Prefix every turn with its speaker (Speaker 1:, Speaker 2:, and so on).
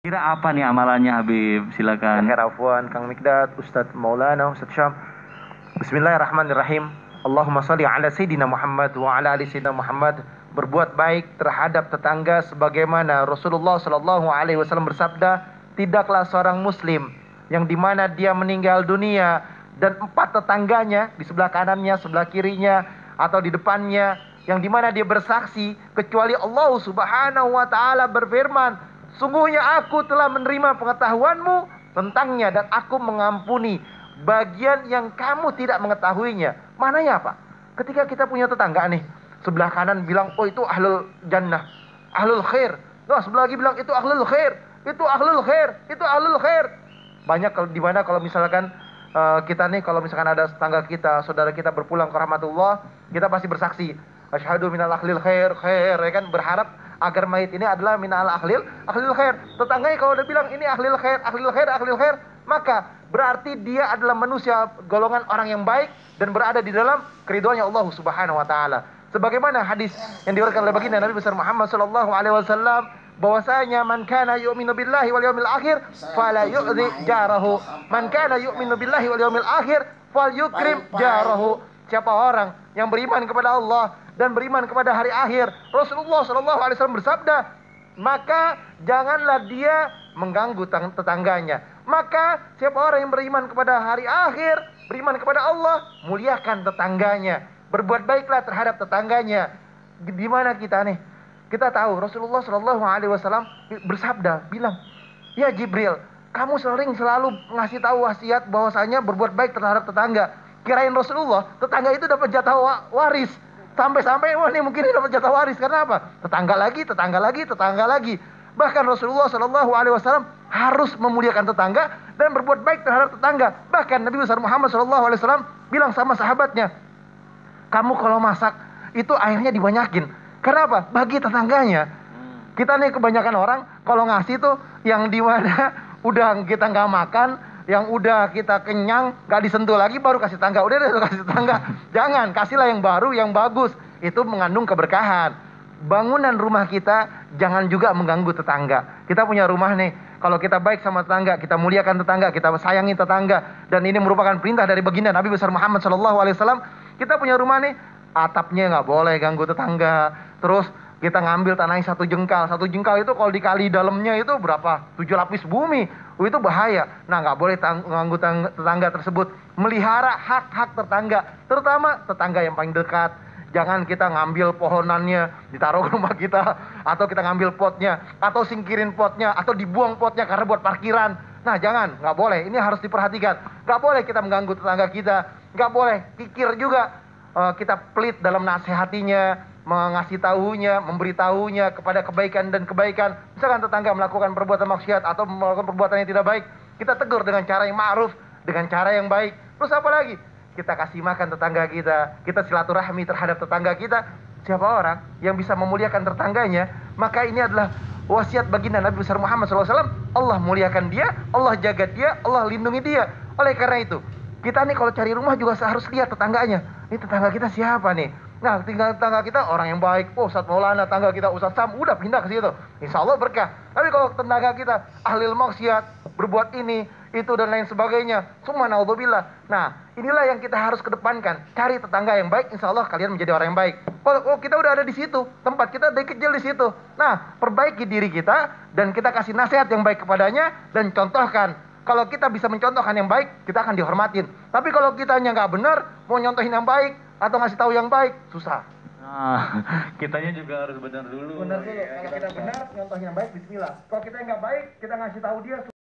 Speaker 1: Kira apa nih amalannya Habib? Silakan.
Speaker 2: Akhir afwan Kang Mikdad, Ustadz Maulana, Ustadz Syam. Bismillahirrahmanirrahim. Allahumma salli ala Sayyidina Muhammad wa ala ali Sayyidina Muhammad. Berbuat baik terhadap tetangga sebagaimana Rasulullah Sallallahu Alaihi Wasallam bersabda, tidaklah seorang Muslim yang dimana dia meninggal dunia dan empat tetangganya di sebelah kanannya, sebelah kirinya, atau di depannya, yang dimana dia bersaksi kecuali Allah Subhanahu Wa Taala berfirman, sungguhnya aku telah menerima pengetahuanmu tentangnya dan aku mengampuni bagian yang kamu tidak mengetahuinya. Mananya apa? Ketika kita punya tetangga nih, sebelah kanan bilang, oh itu ahlul jannah, ahlul khair. Nah, sebelah lagi bilang itu ahlul khair, itu ahlul khair, itu ahlul khair. Banyak kalau di mana kalau misalkan kita nih, kalau misalkan ada tetangga kita, saudara kita berpulang ke rahmatullah, kita pasti bersaksi, asyhadu minal ahlil khair, khair, ya kan, berharap agar mayit ini adalah minal ahlil khair. Tetangganya kalau udah bilang ini ahlil khair, ahlil khair, ahlil khair, maka berarti dia adalah manusia golongan orang yang baik dan berada di dalam keridhaannya Allah Subhanahu wa taala. Sebagaimana hadis yang diriwayatkan oleh baginda Nabi besar Muhammad sallallahu alaihi wasallam, bahwasanya man kana yu'minu billahi wal yawmil akhir fala yu'dhi jarahu. Man kana yu'minu billahi wal yawmil akhir falyukrim jarahu. Siapa orang yang beriman kepada Allah dan beriman kepada hari akhir, Rasulullah Shallallahu Alaihi Wasallam bersabda, maka janganlah dia mengganggu tetangganya. Maka siapa orang yang beriman kepada hari akhir, beriman kepada Allah, muliakan tetangganya, berbuat baiklah terhadap tetangganya. Di mana kita nih? Kita tahu Rasulullah Shallallahu Alaihi Wasallam bersabda, bilang, ya Jibril, kamu selalu ngasih tahu wasiat bahwasanya berbuat baik terhadap tetangga. Kirain Rasulullah, tetangga itu dapat jatah waris. Sampai-sampai wah ini mungkin dapat jatah waris. Karena apa? Tetangga lagi, tetangga lagi, tetangga lagi. Bahkan Rasulullah Shallallahu Alaihi Wasallam harus memuliakan tetangga dan berbuat baik terhadap tetangga. Bahkan Nabi besar Muhammad Shallallahu Alaihi Wasallam bilang sama sahabatnya, kamu kalau masak itu airnya dibanyakin. Karena apa? Bagi tetangganya. Kita nih kebanyakan orang kalau ngasih tuh yang dimana udah kita nggak makan, yang udah kita kenyang, gak disentuh lagi, baru kasih tangga. Udah deh kasih tangga. Jangan, kasihlah yang baru, yang bagus. Itu mengandung keberkahan. Bangunan rumah kita jangan juga mengganggu tetangga. Kita punya rumah nih, kalau kita baik sama tetangga, kita muliakan tetangga, kita sayangi tetangga, dan ini merupakan perintah dari baginda Nabi besar Muhammad SAW. Kita punya rumah nih, atapnya nggak boleh ganggu tetangga. Terus kita ngambil tanahnya satu jengkal. Satu jengkal itu kalau dikali dalamnya itu berapa? 7 lapis bumi. Itu bahaya. Nah, nggak boleh ganggu tetangga tersebut. Melihara hak-hak tetangga, terutama tetangga yang paling dekat. Jangan kita ngambil pohonannya, ditaruh ke rumah kita, atau kita ngambil potnya, atau singkirin potnya, atau dibuang potnya karena buat parkiran. Nah, jangan, nggak boleh. Ini harus diperhatikan. Nggak boleh kita mengganggu tetangga kita. Nggak boleh kikir juga. Kita pelit dalam nasihatinya, mengasih tahunya, memberitahunya kepada kebaikan dan kebaikan. Misalkan tetangga melakukan perbuatan maksiat atau melakukan perbuatan yang tidak baik, kita tegur dengan cara yang ma'ruf, dengan cara yang baik. Terus apa lagi? Kita kasih makan tetangga kita silaturahmi terhadap tetangga kita. Siapa orang yang bisa memuliakan tetangganya, maka ini adalah wasiat baginda Nabi besar Muhammad SAW. Allah muliakan dia, Allah jaga dia, Allah lindungi dia. Oleh karena itu, kita nih kalau cari rumah juga harus lihat tetangganya. Ini tetangga kita siapa nih? Nah, tinggal tetangga kita orang yang baik. Oh, Ustadz Maulana, tetangga kita Ustadz Sam, udah pindah ke situ. Insya Allah berkah. Tapi kalau tetangga kita ahli maksiat, berbuat ini, itu dan lain sebagainya, semua naudzubillah. Nah, inilah yang kita harus kedepankan. Cari tetangga yang baik, insya Allah kalian menjadi orang yang baik. Kalau kita udah ada di situ, tempat kita dari kecil di situ. Nah, perbaiki diri kita dan kita kasih nasihat yang baik kepadanya dan contohkan. Kalau kita bisa mencontohkan yang baik, kita akan dihormatin. Tapi kalau kitanya nggak benar, mau nyontohin yang baik atau ngasih tahu yang baik, susah.
Speaker 1: Nah, kitanya juga harus benar dulu.
Speaker 2: Benar dulu. Kalau kita benar, nyontohin yang baik, bismillah. Kalau kita nggak baik, kita ngasih tahu dia.